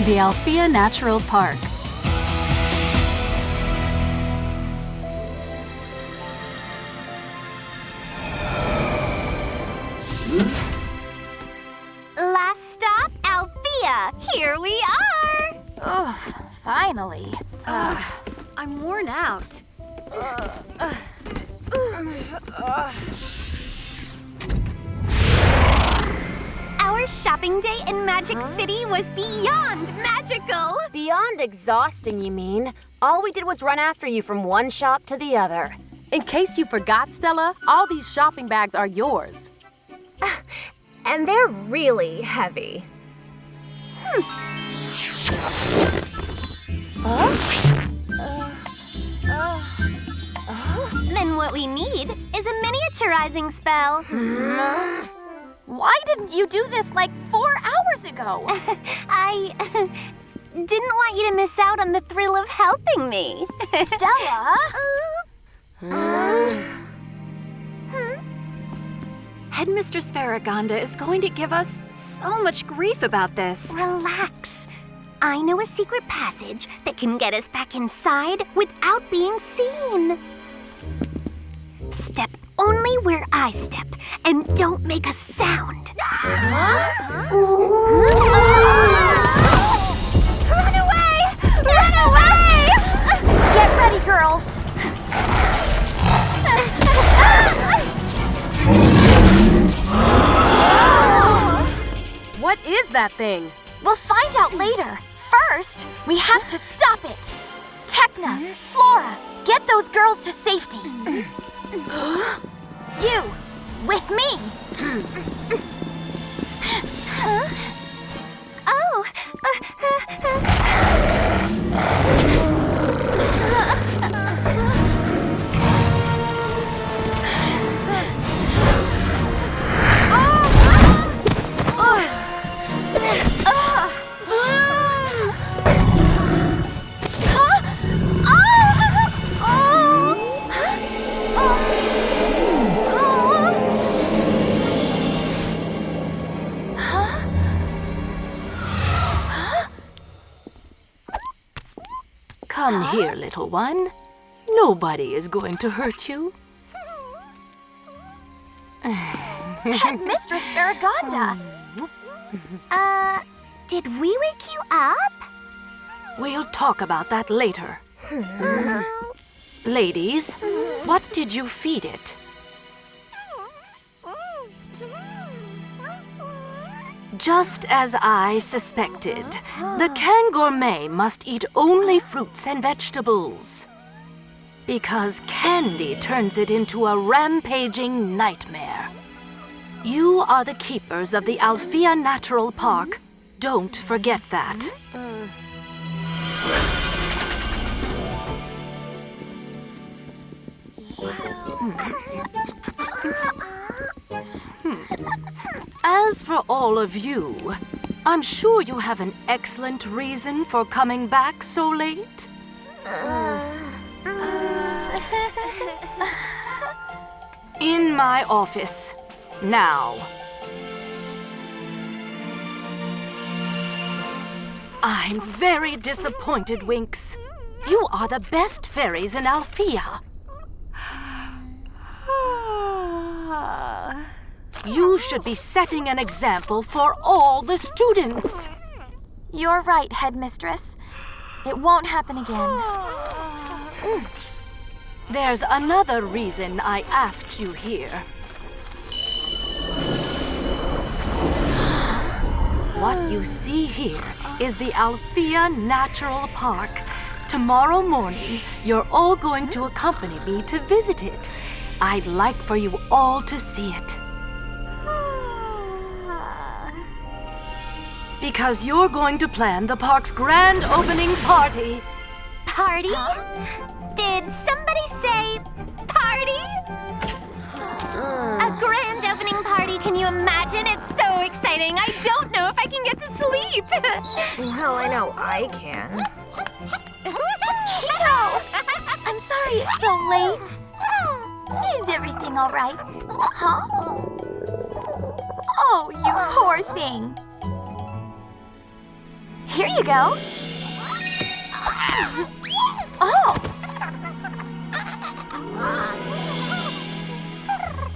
The Alfea Nature Park. Last stop, Alfea. Here we are. Ugh, finally. I'm worn out. Our shopping day in Magic City was beyond magical. Beyond exhausting, you mean? All we did was run after you from one shop to the other. In case you forgot, Stella, all these shopping bags are yours. And they're really heavy. Then what we need is a miniaturizing spell. Why didn't you do this like 4 hours ago? I didn't want you to miss out on the thrill of helping me. Stella? Headmistress Farragonda is going to give us so much grief about this. Relax. I know a secret passage that can get us back inside without being seen. Step only where I step, and don't make a sound. Run away! Run away! Get ready, girls! What is that thing? We'll find out later. First, we have to stop it. Techna, Flora, get those girls to safety. You, with me. Oh! Come here, little one. Nobody is going to hurt you. Headmistress Farragonda. Did we wake you up? We'll talk about that later. Ladies, what did you feed it? Just as I suspected, the Can Gourmet must eat only fruits and vegetables. Because candy turns it into a rampaging nightmare. You are the keepers of the Alfea Nature Park. Don't forget that. As for all of you, I'm sure you have an excellent reason for coming back so late. In my office, now. I'm very disappointed, Winx. You are the best fairies in Alfea. You should be setting an example for all the students. You're right, Headmistress. It won't happen again. There's another reason I asked you here. What you see here is the Alfea Nature Park. Tomorrow morning, you're all going to accompany me to visit it. I'd like for you all to see it. Because you're going to plan the park's grand opening party. Party? Did somebody say party? A grand opening party, can you imagine? It's so exciting. I don't know if I can get to sleep. Well, I know I can. Kiko! I'm sorry it's so late. Is everything all right? Huh? Oh, you poor thing. Here you go. Oh!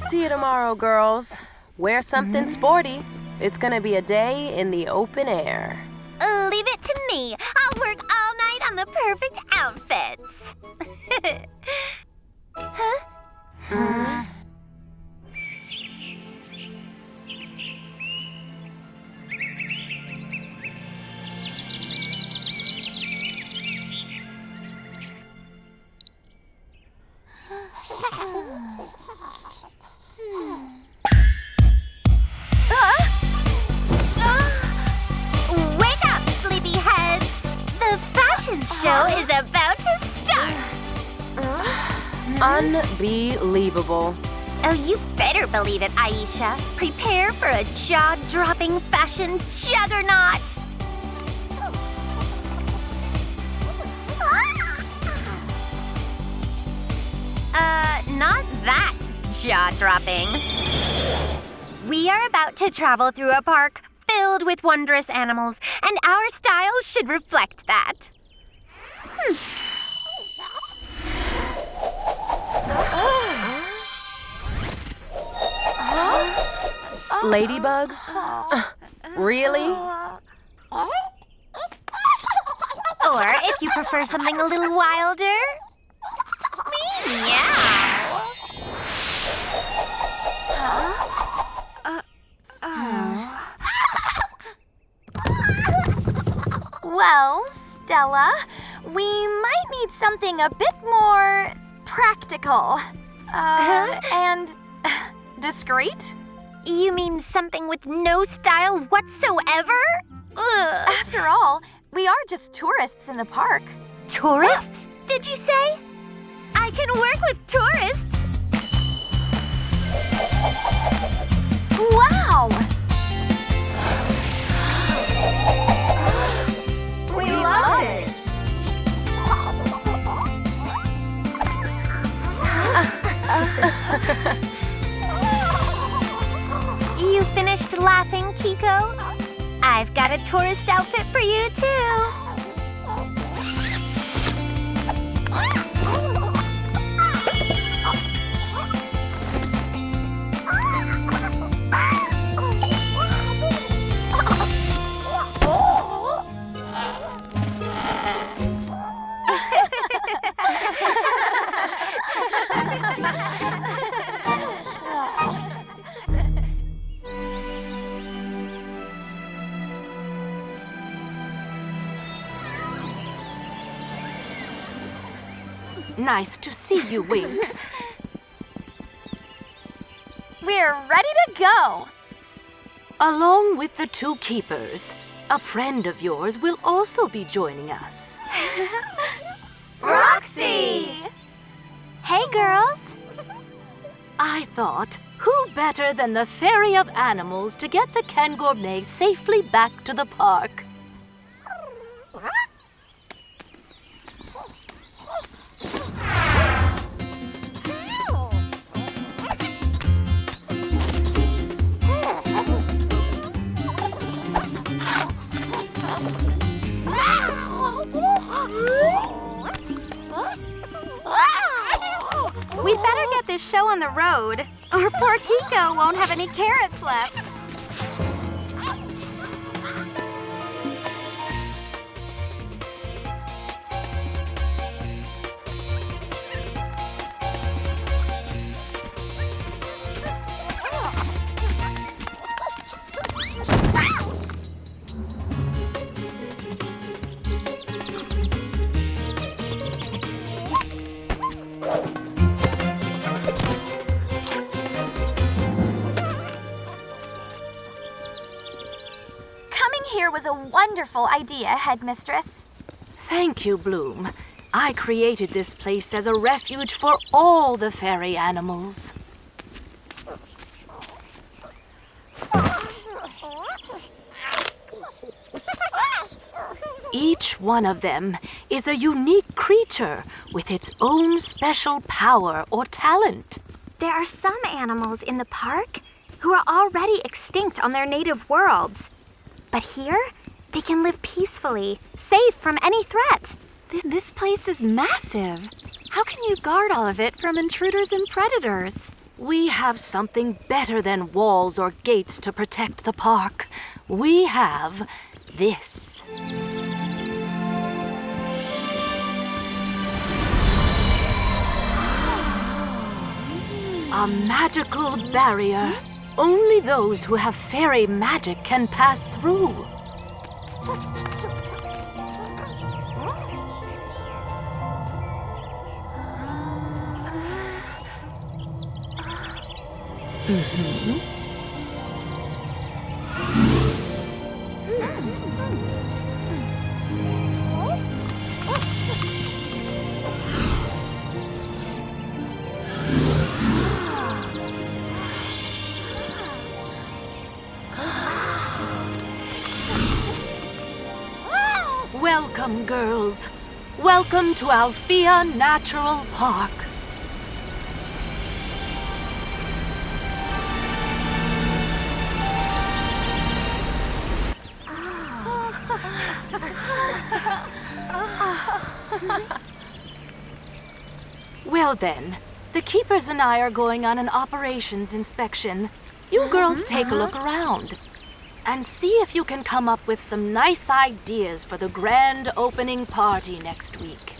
See you tomorrow, girls. Wear something sporty. It's gonna be a day in the open air. Leave it to me. I'll work all night on the perfect outfits. Wake up, sleepyheads! The fashion show is about to start. Unbelievable. Oh, you better believe it, Aisha. Prepare for a jaw-dropping fashion juggernaut. Not that jaw-dropping. We are about to travel through a park filled with wondrous animals, and our style should reflect that. Ladybugs? Really? Or if you prefer something a little wilder, meow. Well, Stella, we might need something a bit more practical. And discreet? You mean something with no style whatsoever? After all, we are just tourists in the park. Tourists, did you say? I can work with tourists. Wow! We love it! You finished laughing, Kiko? I've got a tourist outfit for you, too. Nice to see you, Winx. We're ready to go! Along with the two keepers, a friend of yours will also be joining us. Roxy! Hey, girls. I thought, who better than the fairy of animals to get the Ken Gourmet safely back to the park? We'd better get this show on the road, or poor Kiko won't have any carrots left. Here was a wonderful idea, Headmistress. Thank you, Bloom. I created this place as a refuge for all the fairy animals. Each one of them is a unique creature with its own special power or talent. There are some animals in the park who are already extinct on their native worlds. But here, They can live peacefully, safe from any threat. This place is massive. How can you guard all of it from intruders and predators? We have something better than walls or gates to protect the park. We have this. A magical barrier. Only those who have fairy magic can pass through. Welcome, girls. Welcome to Alfea Nature Park. Well then, the keepers and I are going on an operations inspection. You girls take a look around and see if you can come up with some nice ideas for the grand opening party next week.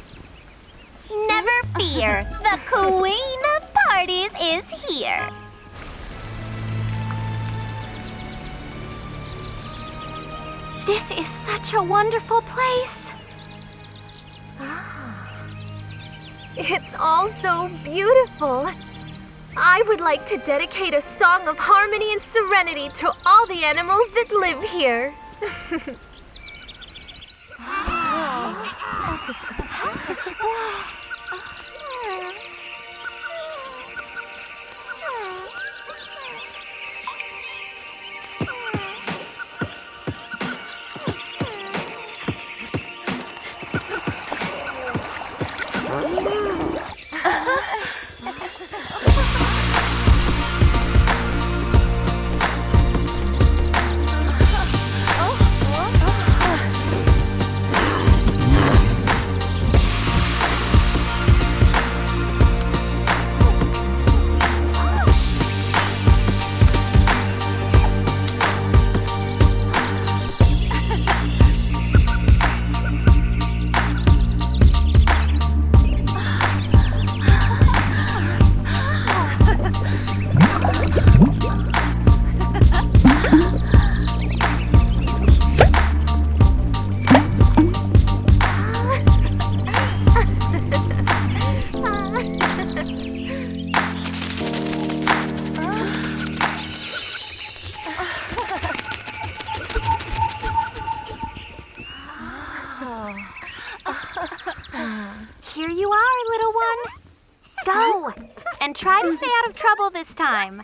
Never fear, the queen of parties is here. This is such a wonderful place. It's all so beautiful. I would like to dedicate a song of harmony and serenity to all the animals that live here. Here you are, little one. Go, and try to stay out of trouble this time.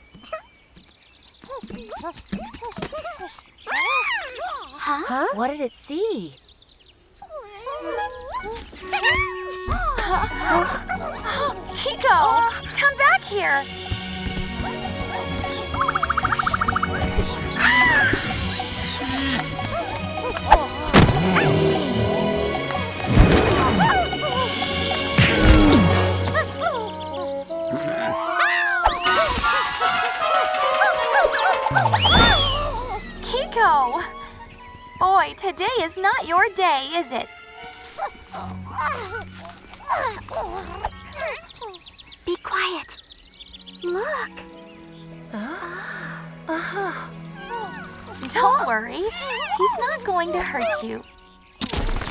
Huh? What did it see? Kiko, come back here. Kiko! Boy, today is not your day, is it? Be quiet. Look. Don't worry. He's not going to hurt you.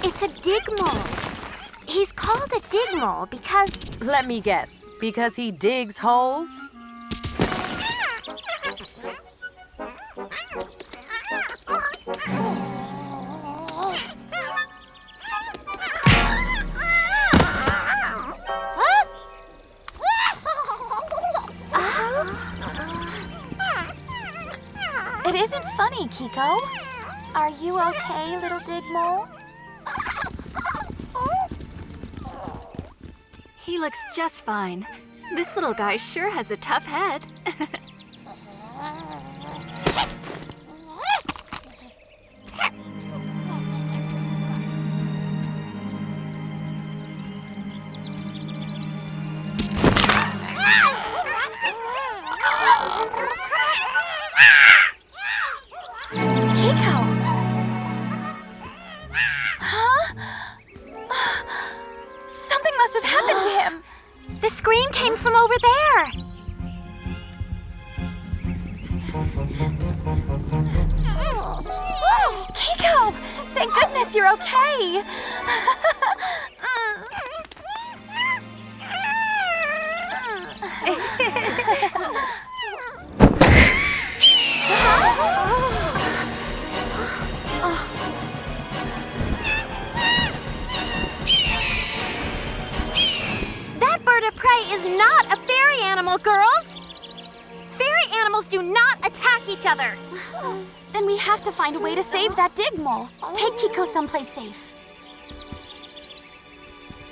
It's a digmole. He's called a digmole because... Let me guess. Because he digs holes? It isn't funny, Kiko. Are you okay, little digmole? He looks just fine. This little guy sure has a tough head. Huh? Something must have happened to him. The scream came from over there. Kiko! Thank goodness you're okay. That bird of prey is not a fairy animal, girls. Fairy animals do not attack each other. Then we have to find a way to save that digmole. Take Kiko someplace safe.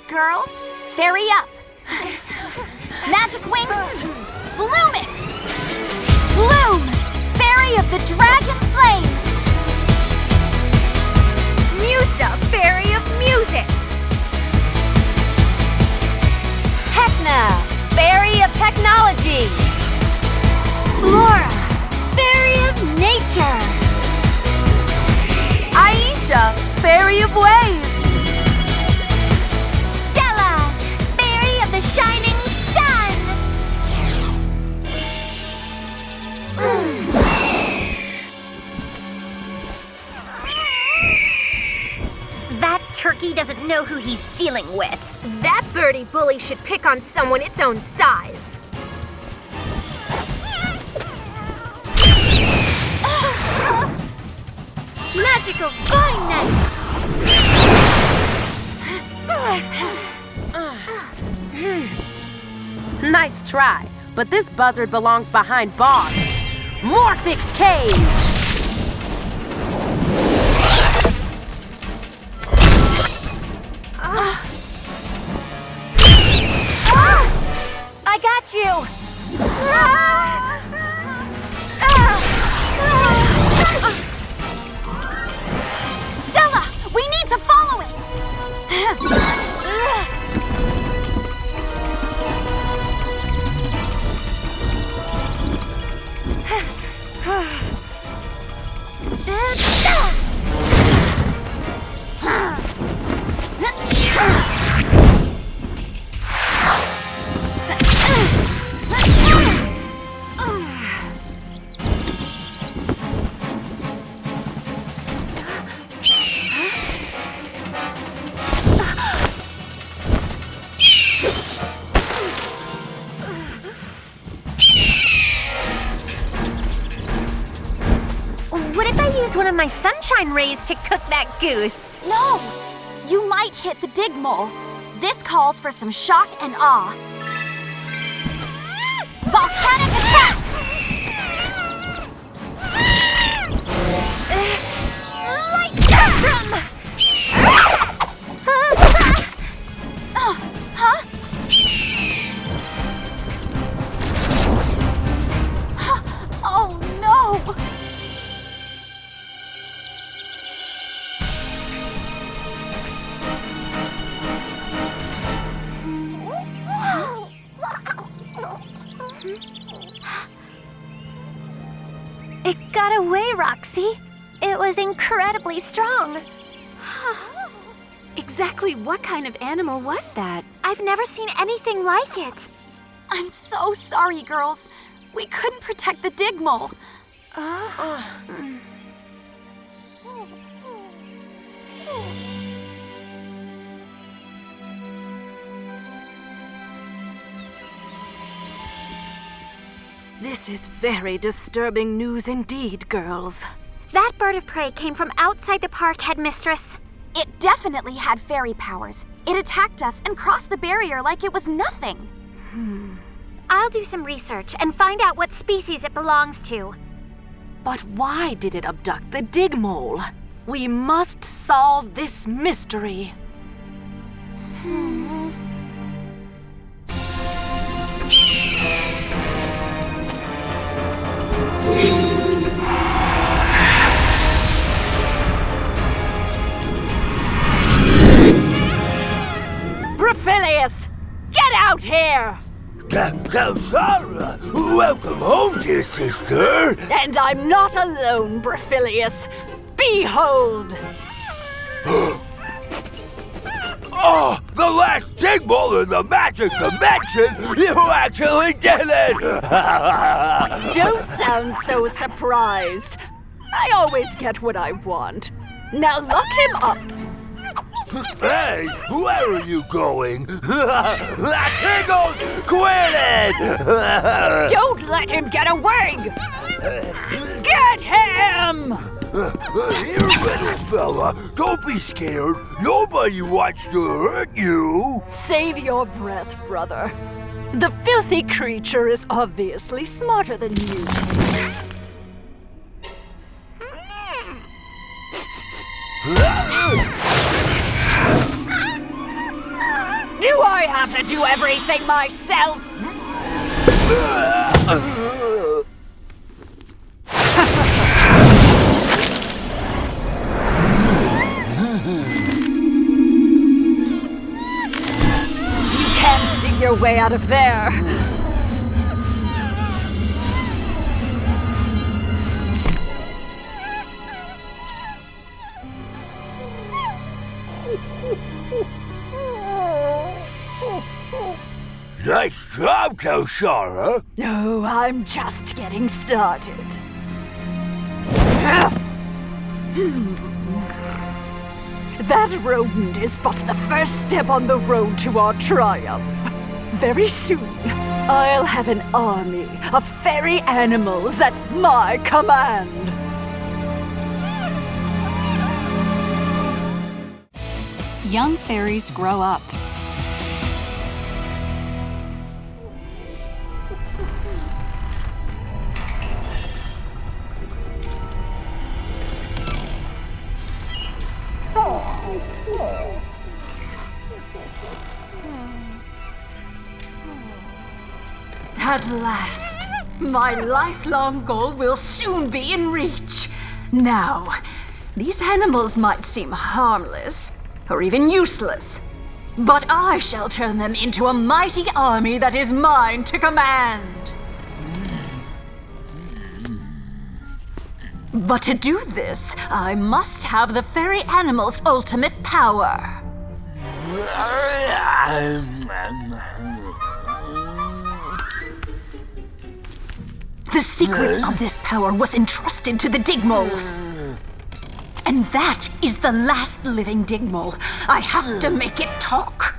Girls, ferry up. Magic Winx, Bloomix. Bloom, fairy of the dragon flame. Musa, fairy of music. Techna, fairy of technology. Flora, fairy of nature. Aisha, fairy of waves. Stella, fairy of the shining sun. That turkey doesn't know who he's dealing with. That birdie bully should pick on someone its own size. Magical vine net! Nice try, but this buzzard belongs behind bars. Morphix cage! I got you! Stella, we need to follow it. What if I use one of my sunshine rays to cook that goose? No, you might hit the digmole. This calls for some shock and awe. Volcanic attack! Light spectrum! Huh? Oh no! It got away, Roxy. It was incredibly strong. Exactly what kind of animal was that? I've never seen anything like it. I'm so sorry, girls. We couldn't protect the digmole. This is very disturbing news indeed, girls. That bird of prey came from outside the park, Headmistress. It definitely had fairy powers. It attacked us and crossed the barrier like it was nothing. I'll do some research and find out what species it belongs to. But why did it abduct the digmole? We must solve this mystery. Brafilius, get out here! Kalshara, welcome home, dear sister. And I'm not alone, Brafilius. Behold! best digmole in the magic dimension, you actually did it! Don't sound so surprised. I always get what I want. Now lock him up. Hey, where are you going? Tiggles, quit it! Don't let him get away! Get him! Here, little fella, don't be scared. Nobody wants to hurt you. Save your breath, brother. The filthy creature is obviously smarter than you. Do I have to do everything myself? You can't dig your way out of there. Nice job, Kalshara. Oh, I'm just getting started. That rodent is but the first step on the road to our triumph. Very soon, I'll have an army of fairy animals at my command. Young fairies grow up. At last, my lifelong goal will soon be in reach. Now, these animals might seem harmless, or even useless, but I shall turn them into a mighty army that is mine to command. But to do this, I must have the fairy animal's ultimate power. The secret of this power was entrusted to the digmoles. And that is the last living digmole. I have to make it talk.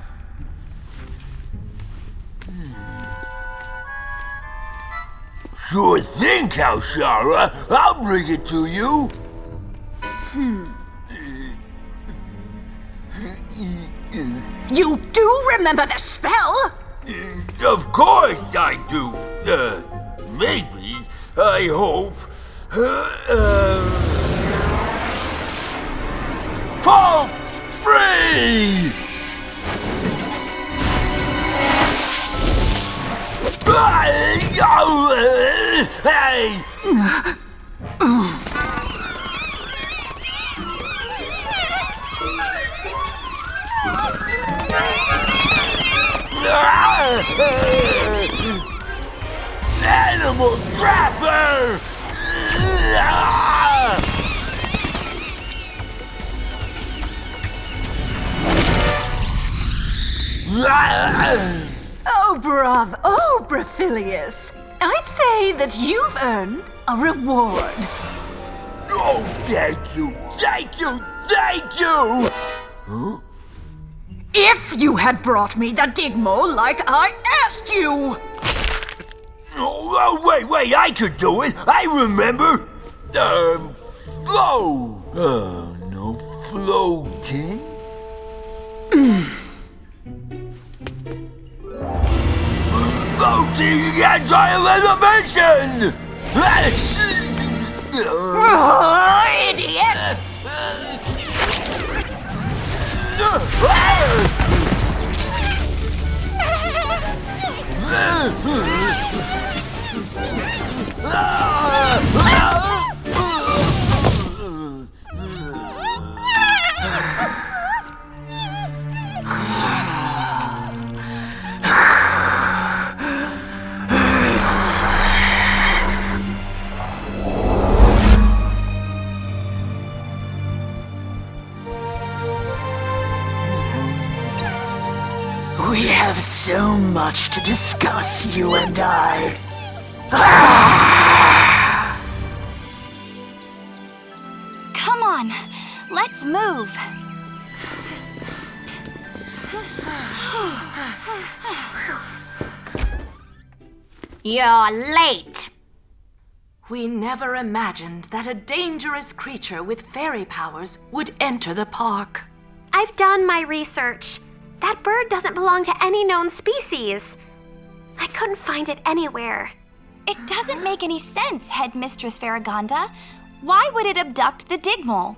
Sure thing, Kalshara. I'll bring it to you. You do remember the spell? Of course I do. Maybe. I hope. Fall free! Hey! Animal trapper! Oh, Brafilius. I'd say that you've earned a reward. Oh, thank you, thank you, thank you! Huh? If you had brought me the digmole like I asked you! Oh, wait, I could do it. I remember. Flow. No floating. Floating agile elevation! Oh, idiot! We have so much to discuss, you and I. Come on, let's move. You're late. We never imagined that a dangerous creature with fairy powers would enter the park. I've done my research. That bird doesn't belong to any known species. I couldn't find it anywhere. It doesn't make any sense, Headmistress Farragonda. Why would it abduct the digmole?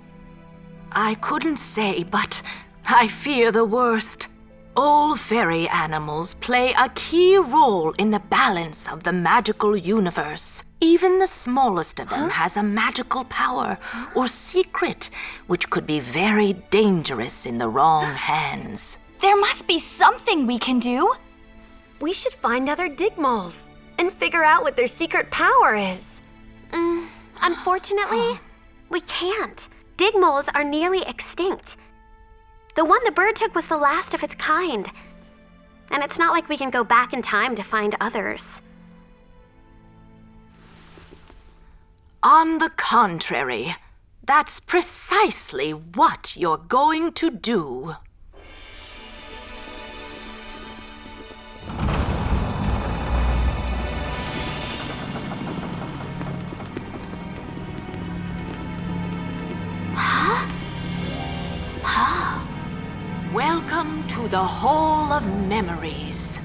I couldn't say, but I fear the worst. All fairy animals play a key role in the balance of the magical universe. Even the smallest of them has a magical power or secret, which could be very dangerous in the wrong hands. There must be something we can do. We should find other digmoles and figure out what their secret power is. Unfortunately, we can't. Digmoles are nearly extinct. The one the bird took was the last of its kind. And it's not like we can go back in time to find others. On the contrary, that's precisely what you're going to do. Welcome to the Hall of Memories.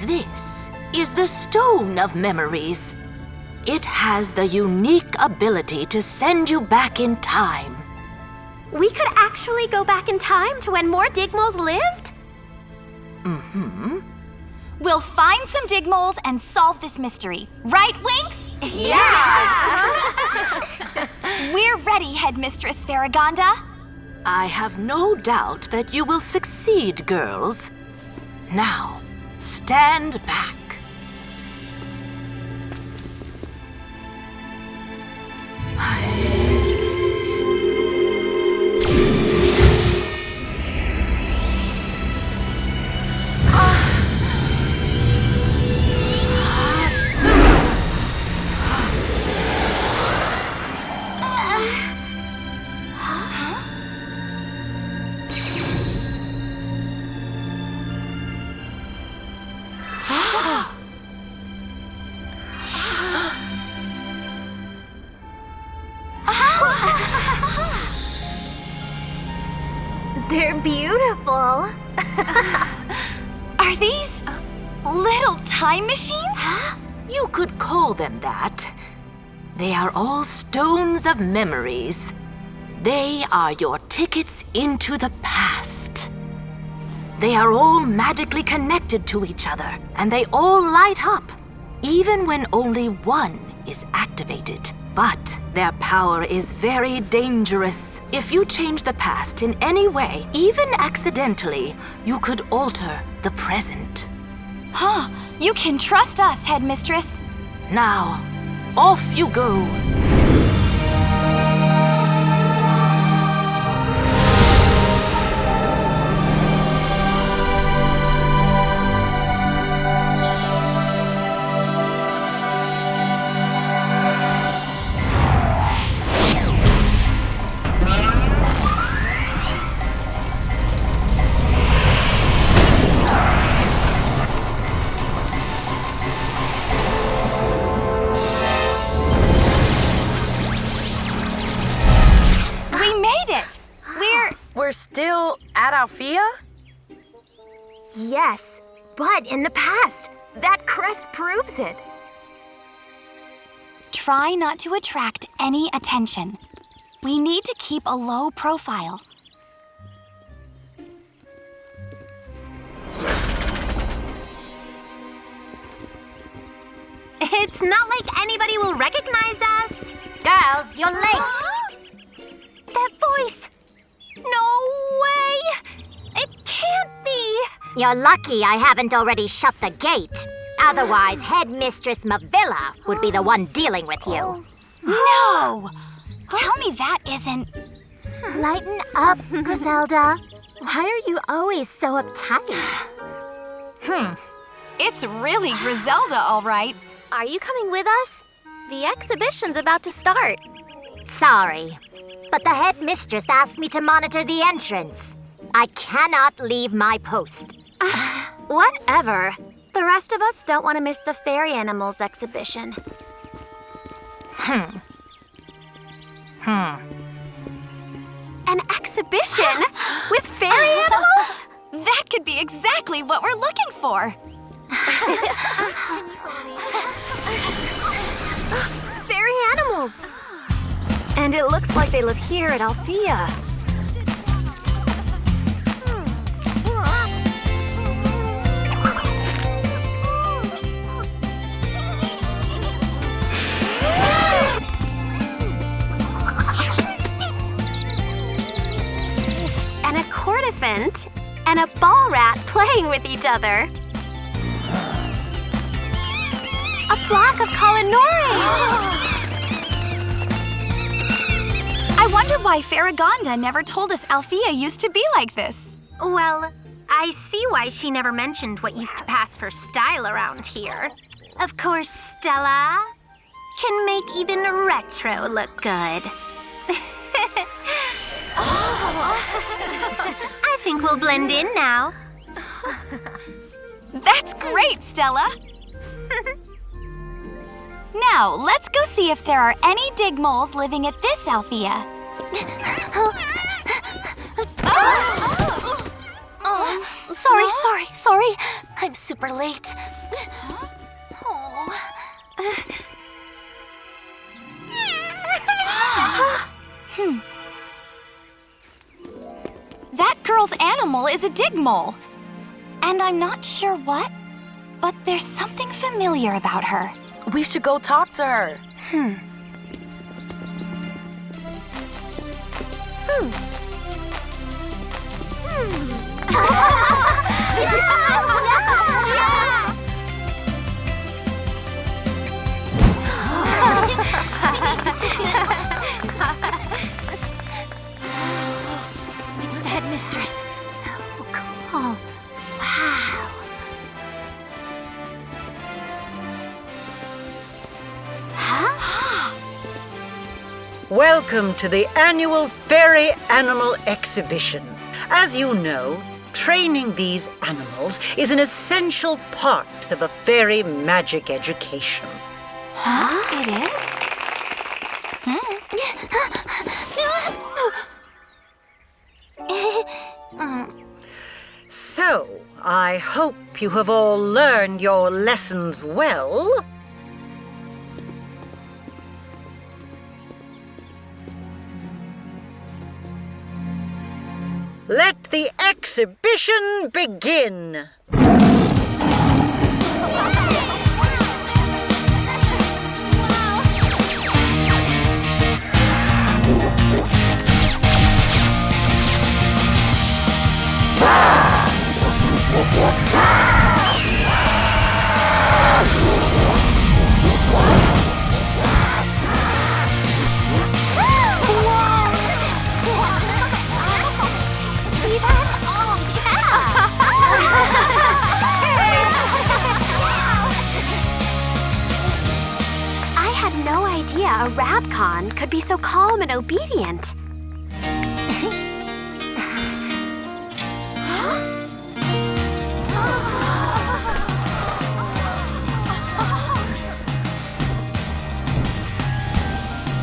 This is the Stone of Memories. It has the unique ability to send you back in time. We could actually go back in time to when more digmoles lived? We'll find some digmoles and solve this mystery. Right, Winx? Yeah! We're ready, Headmistress Farragonda. I have no doubt that you will succeed, girls. Now, stand back. They're beautiful. Are these little time machines? You could call them that. They are all stones of memories. They are your tickets into the past. They are all magically connected to each other, and they all light up, even when only one is activated. But their power is very dangerous. If you change the past in any way, even accidentally, you could alter the present. You can trust us, Headmistress. Now, off you go. We're still at Alfea? Yes, but in the past. That crest proves it. Try not to attract any attention. We need to keep a low profile. It's not like anybody will recognize us. Girls, you're late. That voice! No way! It can't be! You're lucky I haven't already shut the gate. Otherwise, Headmistress Mavilla would be the one dealing with you. No! Tell me that isn't... Lighten up, Griselda. Why are you always so uptight? It's really Griselda, all right. Are you coming with us? The exhibition's about to start. Sorry, but the Headmistress asked me to monitor the entrance. I cannot leave my post. Whatever. The rest of us don't want to miss the fairy animals exhibition. An exhibition? With fairy animals? That could be exactly what we're looking for. Fairy animals! And it looks like they live here at Alfea. And a cortifant and a ball rat playing with each other. A flock of Collinores! I wonder why Farragonda never told us Alfea used to be like this. Well, I see why she never mentioned what used to pass for style around here. Of course, Stella can make even retro look good. I think we'll blend in now. That's great, Stella. Now, let's go see if there are any digmoles living at this Alfea. Sorry. I'm super late. That girl's animal is a digmole. And I'm not sure what, but there's something familiar about her. We should go talk to her. It's the Headmistress. So cool. Wow. Welcome to the annual Fairy Animal Exhibition. As you know, training these animals is an essential part of a fairy magic education. It is? So, I hope you have all learned your lessons well. Let the exhibition begin. A Rabcon could be so calm and obedient.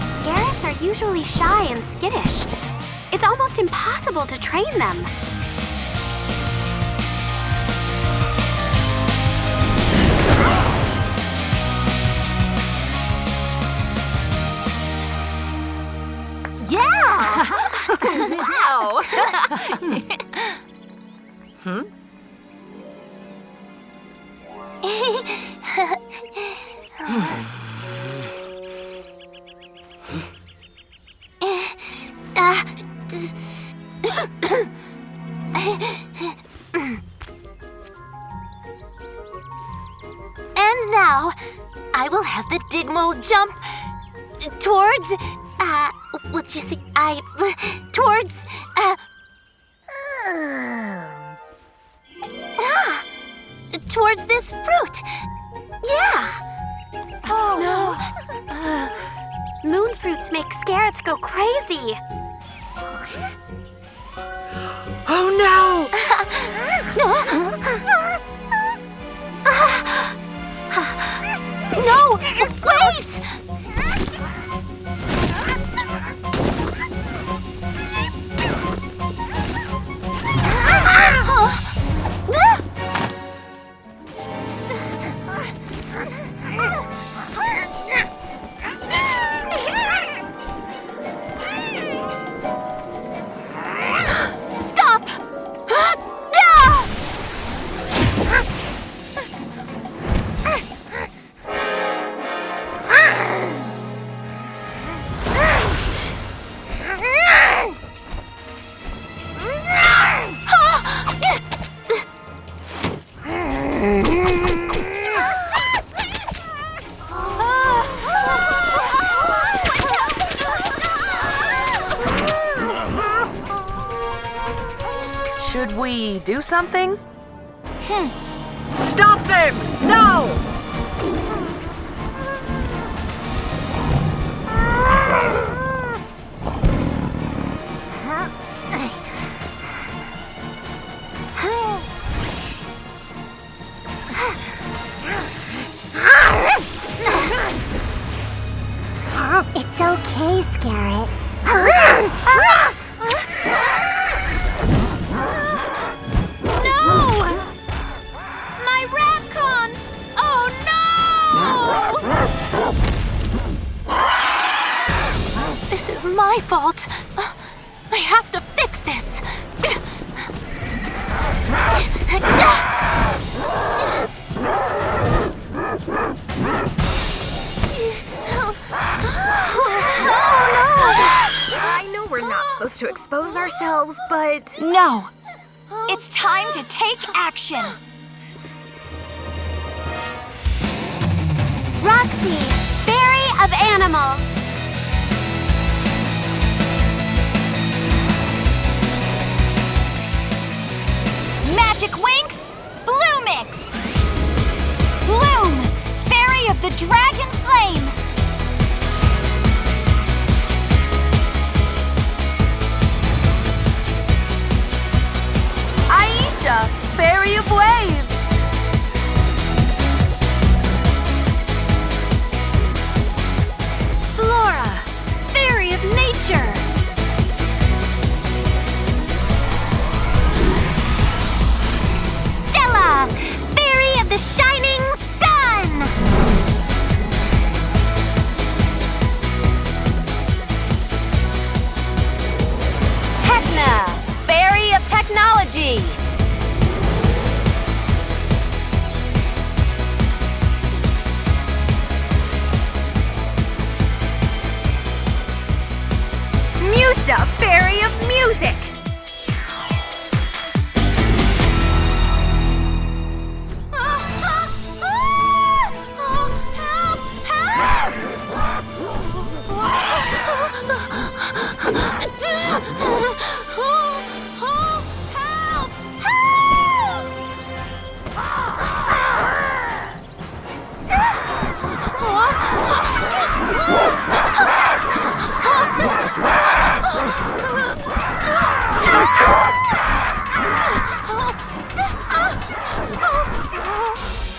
Scarrets are usually shy and skittish. It's almost impossible to train them. Wow! Now, I will have the digmole jump towards, what you see, towards, towards this fruit. Yeah. Oh, no. Moon fruits make scarets go crazy. Oh no! No, wait! Stop! Should we do something? Stop them! Now! It's okay, Scarlet. This is my fault. I have to fix this. I know we're not supposed to expose ourselves, but... No. It's time to take action. Roxy, Fairy of Animals. Magic Winx, Bloomix. Bloom, Fairy of the Dragon Flame. Aisha, Fairy of Waves. Flora, Fairy of Nature. Stella, Fairy of the Shining Sun. Techna, Fairy of Technology. Musa, Fairy of Music.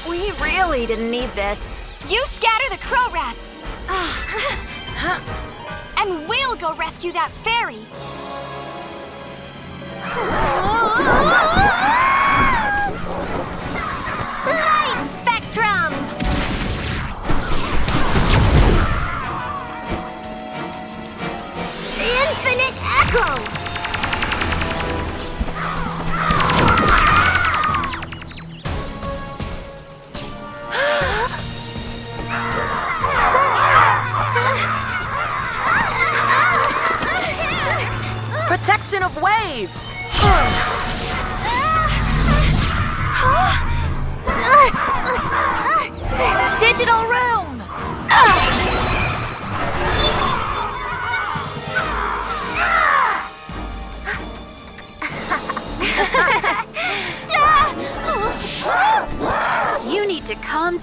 We really didn't need this. You scatter the crow rats. And we'll go rescue that fairy. Light Spectrum. Infinite Echo. Protection of Waves.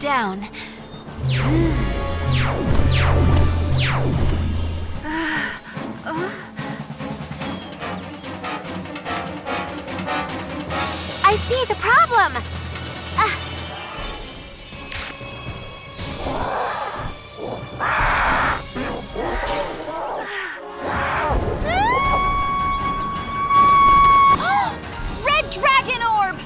down. I see the problem. Red dragon orb!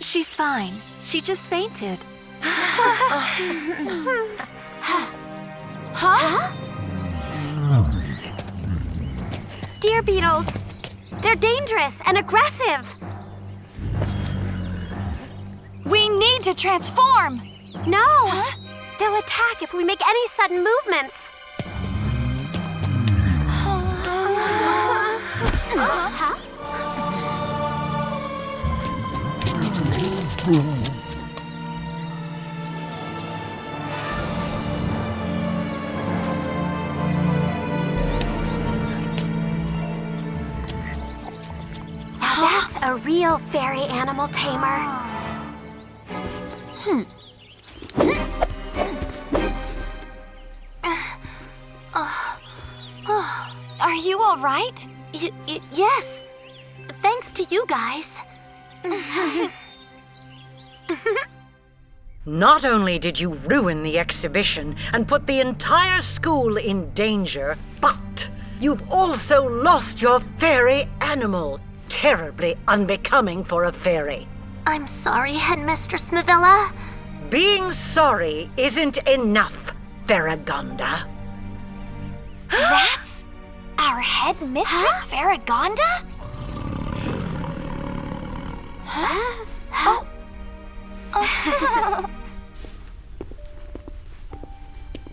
She's fine. She just fainted. Deer beetles. They're dangerous and aggressive. We need to transform! No! They'll attack if we make any sudden movements. Now that's a real fairy animal tamer. Are you all right? Yes. Thanks to you guys. Not only did you ruin the exhibition and put the entire school in danger, but you've also lost your fairy animal. Terribly unbecoming for a fairy. I'm sorry, Headmistress Mavilla. Being sorry isn't enough, Farragonda. That's our headmistress, Farragonda?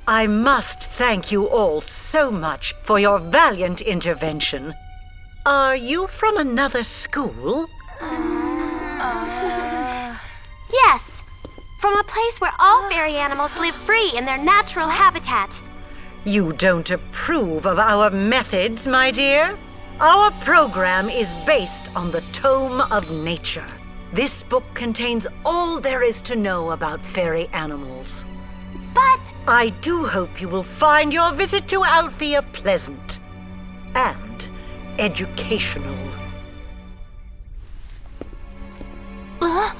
I must thank you all so much for your valiant intervention. Are you from another school? Yes, from a place where all fairy animals live free in their natural habitat. You don't approve of our methods, my dear? Our program is based on the Tome of Nature. This book contains all there is to know about fairy animals. But I do hope you will find your visit to Alfea pleasant and educational. Oh.